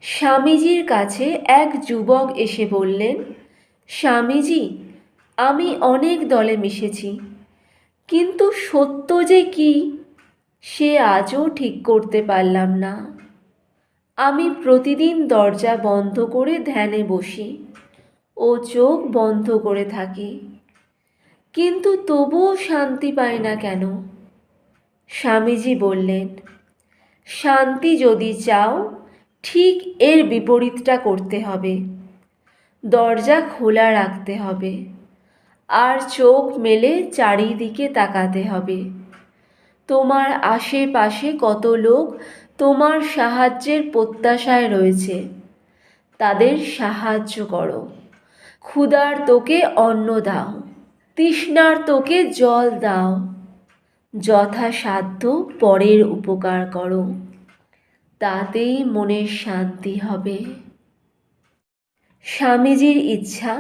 স্বামীজির কাছে এক যুবক এসে বললেন, স্বামীজি, আমি অনেক দলে মিশেছি, কিন্তু সত্য যে কি সে আজও ঠিক করতে পারলাম না। আমি প্রতিদিন দরজা বন্ধ করে ধ্যানে বসি ও চোখ বন্ধ করে থাকি, কিন্তু তবুও শান্তি পাই না কেন? স্বামীজি বললেন, শান্তি যদি চাও ঠিক এর বিপরীতটা করতে হবে। দরজা খোলা রাখতে হবে আর চোখ মেলে চারিদিকে তাকাতে হবে। তোমার আশেপাশে কত লোক তোমার সাহায্যের প্রত্যাশায় রয়েছে, তাদের সাহায্য করো। ক্ষুধার্তকে অন্ন দাও, তৃষ্ণার্তকে জল দাও, যথাসাধ্য পরের উপকার করো, তাতেই মনের শান্তি হবে। স্বামীজির ইচ্ছা,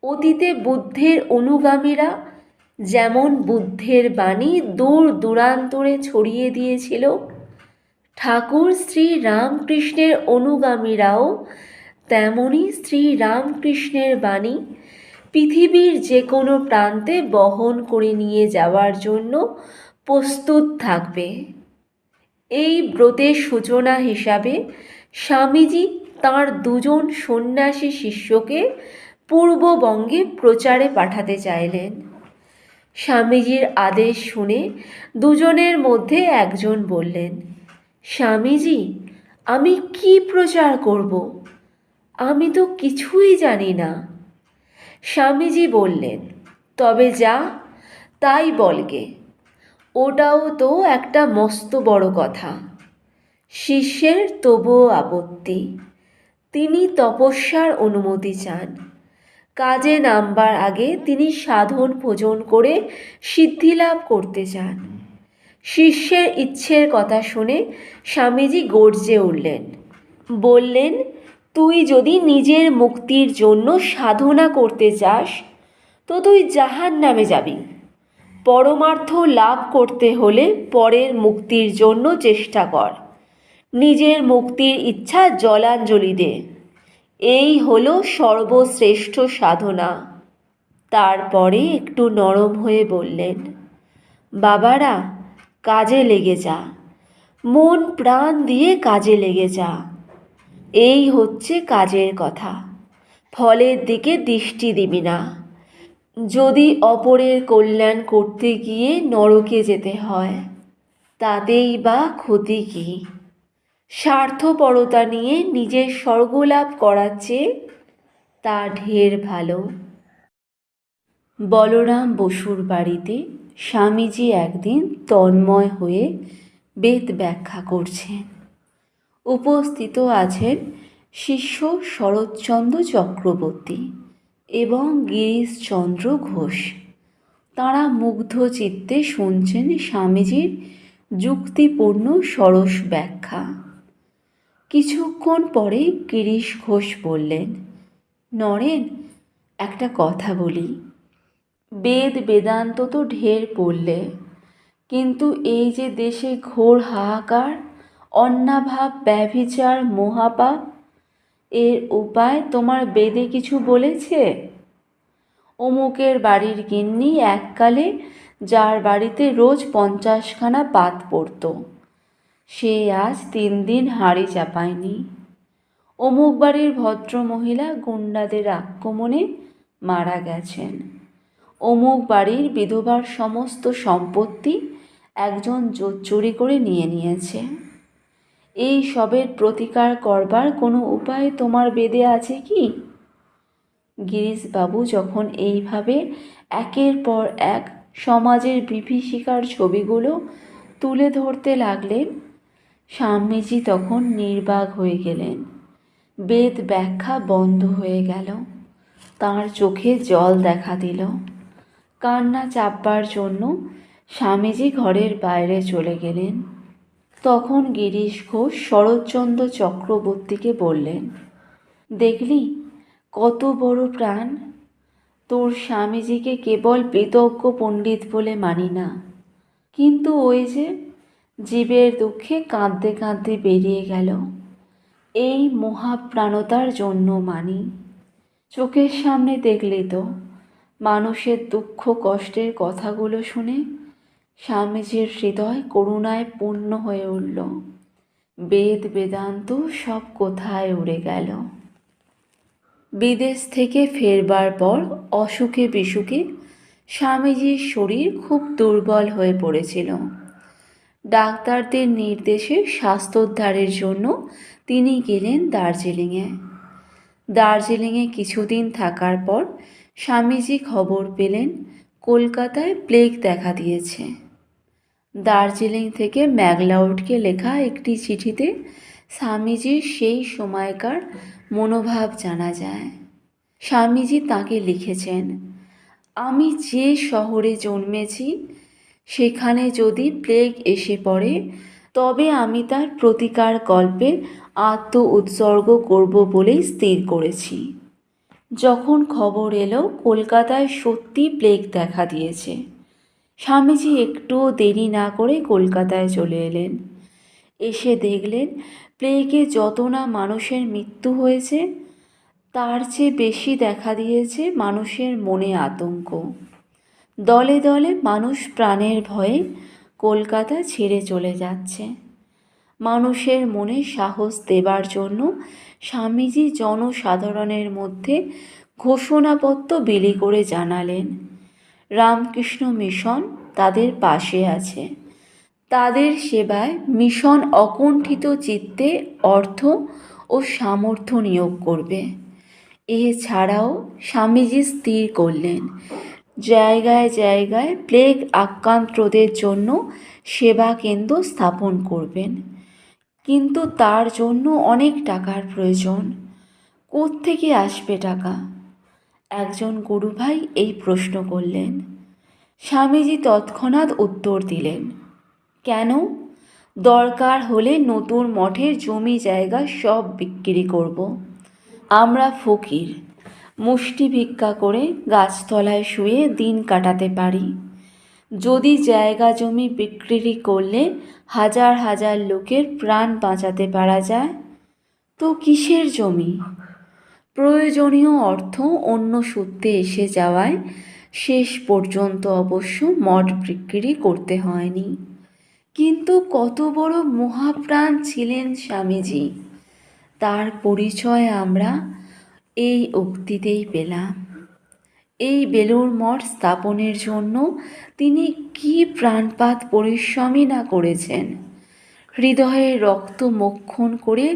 অতীতে বুদ্ধের অনুগামীরা যেমন বুদ্ধের বাণী দূর দূরান্তরে ছড়িয়ে দিয়েছিল, ঠাকুর শ্রী রামকৃষ্ণের অনুগামীরাও তেমনি শ্রী রামকৃষ্ণের বাণী পৃথিবীর যে কোনো প্রান্তে বহন করে নিয়ে যাওয়ার জন্য প্রস্তুত থাকবে। এই ব্রতের সূচনা হিসাবে স্বামীজি তাঁর দুজন সন্ন্যাসী শিষ্যকে পূর্ববঙ্গে প্রচারে পাঠাতে চাইলেন। স্বামীজির আদেশ শুনে দুজনের মধ্যে একজন বললেন, স্বামীজি, আমি কি প্রচার করব? আমি তো কিছুই জানি না। স্বামীজি বললেন, তবে যা তাই বলগে, ওটাও তো একটা মস্ত বড় কথা। শিষ্যের তবুও আপত্তি। তিনি তপস্যার অনুমতি চান। কাজে নামবার আগে তিনি সাধন ভোজন করে সিদ্ধিলাভ করতে চান। শিষ্যের ইচ্ছের কথা শুনে স্বামীজি গর্জে উঠলেন, বললেন, তুই যদি নিজের মুক্তির জন্য সাধনা করতে চাস তো তুই জাহান্নামে যাবি। পরমার্থ লাভ করতে হলে পরের মুক্তির জন্য চেষ্টা কর। নিজের মুক্তির ইচ্ছা জলাঞ্জলি দে, এই হলো সর্বশ্রেষ্ঠ সাধনা। তারপরে একটু নরম হয়ে বললেন, বাবারা, কাজে লেগে যা, মন প্রাণ দিয়ে কাজে লেগে যা। এই হচ্ছে কাজের কথা। ফলের দিকে দৃষ্টি দিবি না। যদি অপরের কল্যাণ করতে গিয়ে নরকে যেতে হয়, তাতেই বা ক্ষতি কী? স্বার্থপরতা নিয়ে নিজের স্বর্গলাভ করার চেয়ে তা ঢের ভালো। বলরাম বসুর বাড়িতে স্বামীজি একদিন তন্ময় হয়ে বেদ ব্যাখ্যা করছেন। উপস্থিত আছেন শিষ্য শরৎচন্দ্র চক্রবর্তী এবং গিরিশচন্দ্র ঘোষ। তাঁরা মুগ্ধ চিত্তে শুনছেন স্বামীজির যুক্তিপূর্ণ সরস ব্যাখ্যা। কিছুক্ষণ পরে গিরিশ ঘোষ বললেন, নরেন, একটা কথা বলি। বেদ বেদান্ত তো ঢের পড়লে, কিন্তু এই যে দেশে ঘোর হাহাকার, অন্নাভাব, ব্যভিচার, মহাপাপ, এর উপায় তোমার বেদে কিছু বলেছে? অমুকের বাড়ির গিন্নি এককালে যার বাড়িতে রোজ 50খানা পাত পড়ত, সে আজ 3 দিন হাঁড়ি চাপায়নি। অমুক বাড়ির ভদ্রমহিলা গুন্ডাদের আক্রমণে মারা গেছেন। অমুক বাড়ির বিধবার সমস্ত সম্পত্তি একজন চুরি করে নিয়ে নিয়েছে। এই সবের প্রতিকার করবার কোনো উপায় তোমার বেদে আছে কি? গিরিশবাবু যখন এইভাবে একের পর এক সমাজের বিভীষিকার ছবিগুলো তুলে ধরতে লাগলেন, স্বামীজি তখন নির্বাক হয়ে গেলেন। বেদ ব্যাখ্যা বন্ধ হয়ে গেল। তাঁর চোখে জল দেখা দিল। কান্না চাপবার জন্য স্বামীজি ঘরের বাইরে চলে গেলেন। তখন গিরিশ ঘোষ শরৎচন্দ্র চক্রবর্তীকে বললেন, দেখলি কত বড় প্রাণ! তোর স্বামীজিকে কেবল বিতজ্ঞ পণ্ডিত বলে মানি না, কিন্তু ওই যে জীবের দুঃখে কাঁদতে কাঁদতে বেরিয়ে গেল, এই মহাপ্রাণতার জন্য মানি। চোখের সামনে দেখলে তো মানুষের দুঃখ কষ্টের কথাগুলো শুনে স্বামীজির হৃদয় করুণায় পূর্ণ হয়ে উঠল। বেদ বেদান্ত সব কোথায় উড়ে গেল। বিদেশ থেকে ফেরবার পর অসুখে বিসুখে স্বামীজির শরীর খুব দুর্বল হয়ে পড়েছিল। ডাক্তারদের নির্দেশে স্বাস্থ্যোদ্ধারের জন্য তিনি গেলেন দার্জিলিংয়ে। দার্জিলিংয়ে কিছুদিন থাকার পর স্বামীজি খবর পেলেন কলকাতায় প্লেগ দেখা দিয়েছে। দার্জিলিং থেকে ম্যাকলাউডকে লেখা একটি চিঠিতে স্বামীজির সেই সময়কার মনোভাব জানা যায়। স্বামীজি তাকে লিখেছেন, আমি যে শহরে জন্মেছি সেখানে যদি প্লেগ এসে পড়ে তবে আমি তার প্রতিকার কল্পে আত্ম উৎসর্গ করব বলেই স্থির করেছি। যখন খবর এলো কলকাতায় সত্যি প্লেগ দেখা দিয়েছে, স্বামীজি একটুও দেরি না করে কলকাতায় চলে এলেন। এসে দেখলেন প্লেগে যত না মানুষের মৃত্যু হয়েছে তার চেয়ে বেশি দেখা দিয়েছে মানুষের মনে আতঙ্ক। দলে দলে মানুষ প্রাণের ভয়ে কলকাতা ছেড়ে চলে যাচ্ছে। মানুষের মনে সাহস দেবার জন্য স্বামীজি জনসাধারণের মধ্যে ঘোষণাপত্র বিলি করে জানালেন, রামকৃষ্ণ মিশন তাদের পাশে আছে। তাদের সেবায় মিশন অকুণ্ঠিত চিত্তে অর্থ ও সামর্থ্য নিয়োগ করবে। এছাড়াও স্বামীজি স্থির করলেন জায়গায় জায়গায় প্লেগ আক্রান্তদের জন্য সেবা কেন্দ্র স্থাপন করবেন। কিন্তু তার জন্য অনেক টাকার প্রয়োজন। কোত্থেকে আসবে টাকা? একজন গুরুভাই এই প্রশ্ন করলেন। স্বামীজি তৎক্ষণাৎ উত্তর দিলেন, কেন? দরকার হলে নতুন মঠের জমি জায়গা সব বিক্রি করব। আমরা ফকির, মুষ্টি ভিক্ষা করে গাছতলায় শুয়ে দিন কাটাতে পারি। যদি জায়গা জমি বিক্রি করলে হাজার হাজার লোকের প্রাণ বাঁচাতে পারা যায় তো কিসের জমি? প্রয়োজনীয় অর্থ অন্য সূত্রে এসে যাওয়ায় শেষ পর্যন্ত অবশ্য মঠ বিক্রি করতে হয়নি। কিন্তু কত বড় মহাপ্রাণ ছিলেন স্বামীজি, তার পরিচয় আমরা এই উক্তিতেই পেলাম। এই বেলুড় মঠ স্থাপনের জন্য তিনি কি প্রাণপাত পরিশ্রমই না করেছেন। হৃদয়ে রক্ত মোক্ষণ করে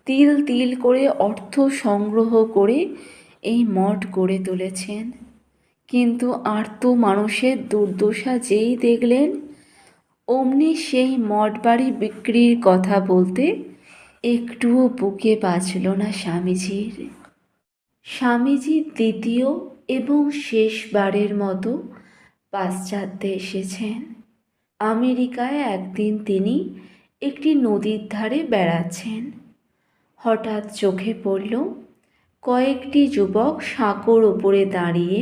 তিল তিল করে অর্থ সংগ্রহ করে এই মঠ গড়ে তুলেছেন। কিন্তু আর্ত মানুষের দুর্দশা যেই দেখলেন অমনি সেই মঠ বাড়ি বিক্রির কথা বলতে একটুও বুকে বাজল না স্বামীজির। স্বামীজি দ্বিতীয় এবং শেষবারের মতো পাশ্চাত্যে এসেছেন। আমেরিকায় একদিন তিনি একটি নদীর ধারে বেড়াচ্ছেন। হঠাৎ চোখে পড়ল কয়েকটি যুবক সাঁকোর ওপরে দাঁড়িয়ে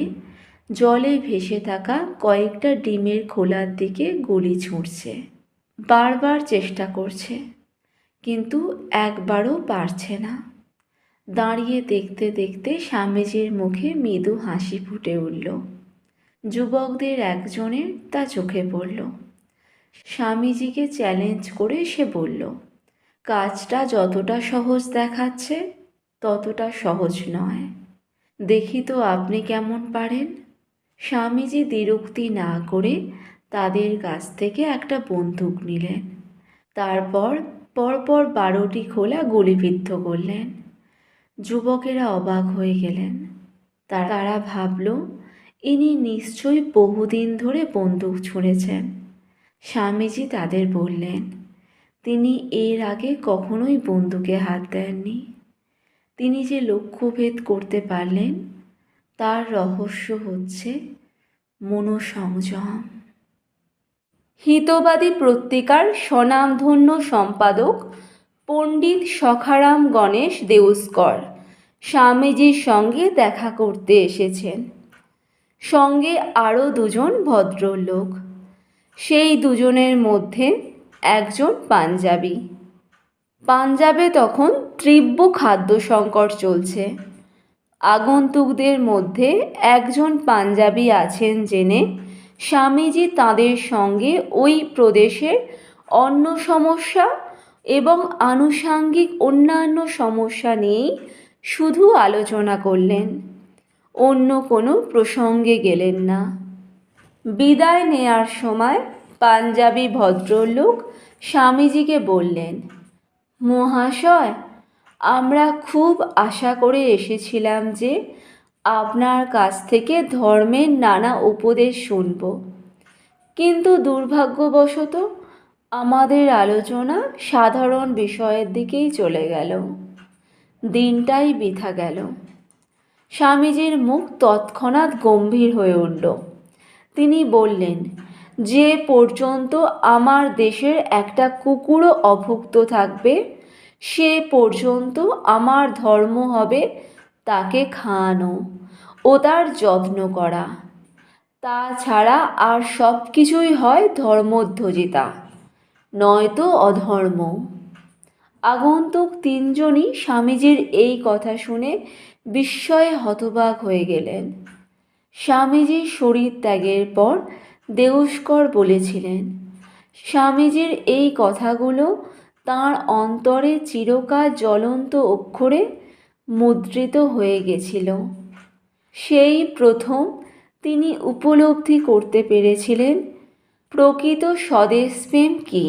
জলে ভেসে থাকা কয়েকটা ডিমের খোলার দিকে গুলি ছুঁড়ছে। বারবার চেষ্টা করছে, কিন্তু একবারও পারছে না। দাঁড়িয়ে দেখতে দেখতে স্বামীজির মুখে মৃদু হাসি ফুটে উঠল। যুবকদের একজনের তা চোখে পড়ল। স্বামীজিকে চ্যালেঞ্জ করে সে বলল, কাজটা যতটা সহজ দেখাচ্ছে ততটা সহজ নয়, দেখি তো আপনি কেমন পারেন। স্বামীজি দ্বিরুক্তি না করে তাদের কাছ থেকে একটা বন্দুক নিলেন। তারপর পরপর 12টি খোলা গুলিবিদ্ধ করলেন। যুবকেরা অবাক হয়ে গেলেন। তারা ভাবল ইনি নিশ্চয়ই বহুদিন ধরে বন্দুক ছুঁড়েছেন। স্বামীজি তাদের বললেন, তিনি এর আগে কখনোই বন্দুকে হাত দেননি। তিনি যে লক্ষ্যভেদ করতে পারলেন তার রহস্য হচ্ছে মনোসংযম। হিতবাদী পত্রিকার স্বনামধন্য সম্পাদক পণ্ডিত সখারাম গণেশ দেউস্কর স্বামীজির সঙ্গে দেখা করতে এসেছেন। সঙ্গে আরও দুজন ভদ্রলোক। সেই দুজনের মধ্যে একজন পাঞ্জাবি। পাঞ্জাবে তখন তীব্র খাদ্য সংকট চলছে। আগন্তুকদের মধ্যে একজন পাঞ্জাবি আছেন জেনে স্বামীজি তাদের সঙ্গে ওই প্রদেশের অন্ন সমস্যা এবং আনুষাঙ্গিক অন্যান্য সমস্যা নিয়েই শুধু আলোচনা করলেন, অন্য কোনো প্রসঙ্গে গেলেন না। বিদায় নেয়ার সময় পাঞ্জাবি ভদ্রলোক স্বামীজিকে বললেন, মহাশয়, আমরা খুব আশা করে এসেছিলাম যে আপনার কাছ থেকে ধর্মের নানা উপদেশ শুনব, কিন্তু দুর্ভাগ্যবশত আমাদের আলোচনা সাধারণ বিষয়ের দিকেই চলে গেল। দিনটাই বৃথা গেল। স্বামীজির মুখ তৎক্ষণাৎ গম্ভীর হয়ে উঠল। তিনি বললেন, যে পর্যন্ত আমার দেশের একটা কুকুরও অভুক্ত থাকবে সে পর্যন্ত আমার ধর্ম হবে তাকে খাওয়ানো ও তার যত্ন করা। তাছাড়া আর সব কিছুই হয় ধর্মধ্বজিতা, নয়তো অধর্ম। আগন্তুক তিনজনই স্বামীজির এই কথা শুনে বিস্ময়ে হতবাক হয়ে গেলেন। স্বামীজির শরীর ত্যাগের পর দেউস্কর বলেছিলেন, স্বামীজির এই কথাগুলো তাঁর অন্তরে চিরকাল জ্বলন্ত অক্ষরে মুদ্রিত হয়ে গেছিল। সেই প্রথম তিনি উপলব্ধি করতে পেরেছিলেন প্রকৃত স্বদেশপ্রেম কী।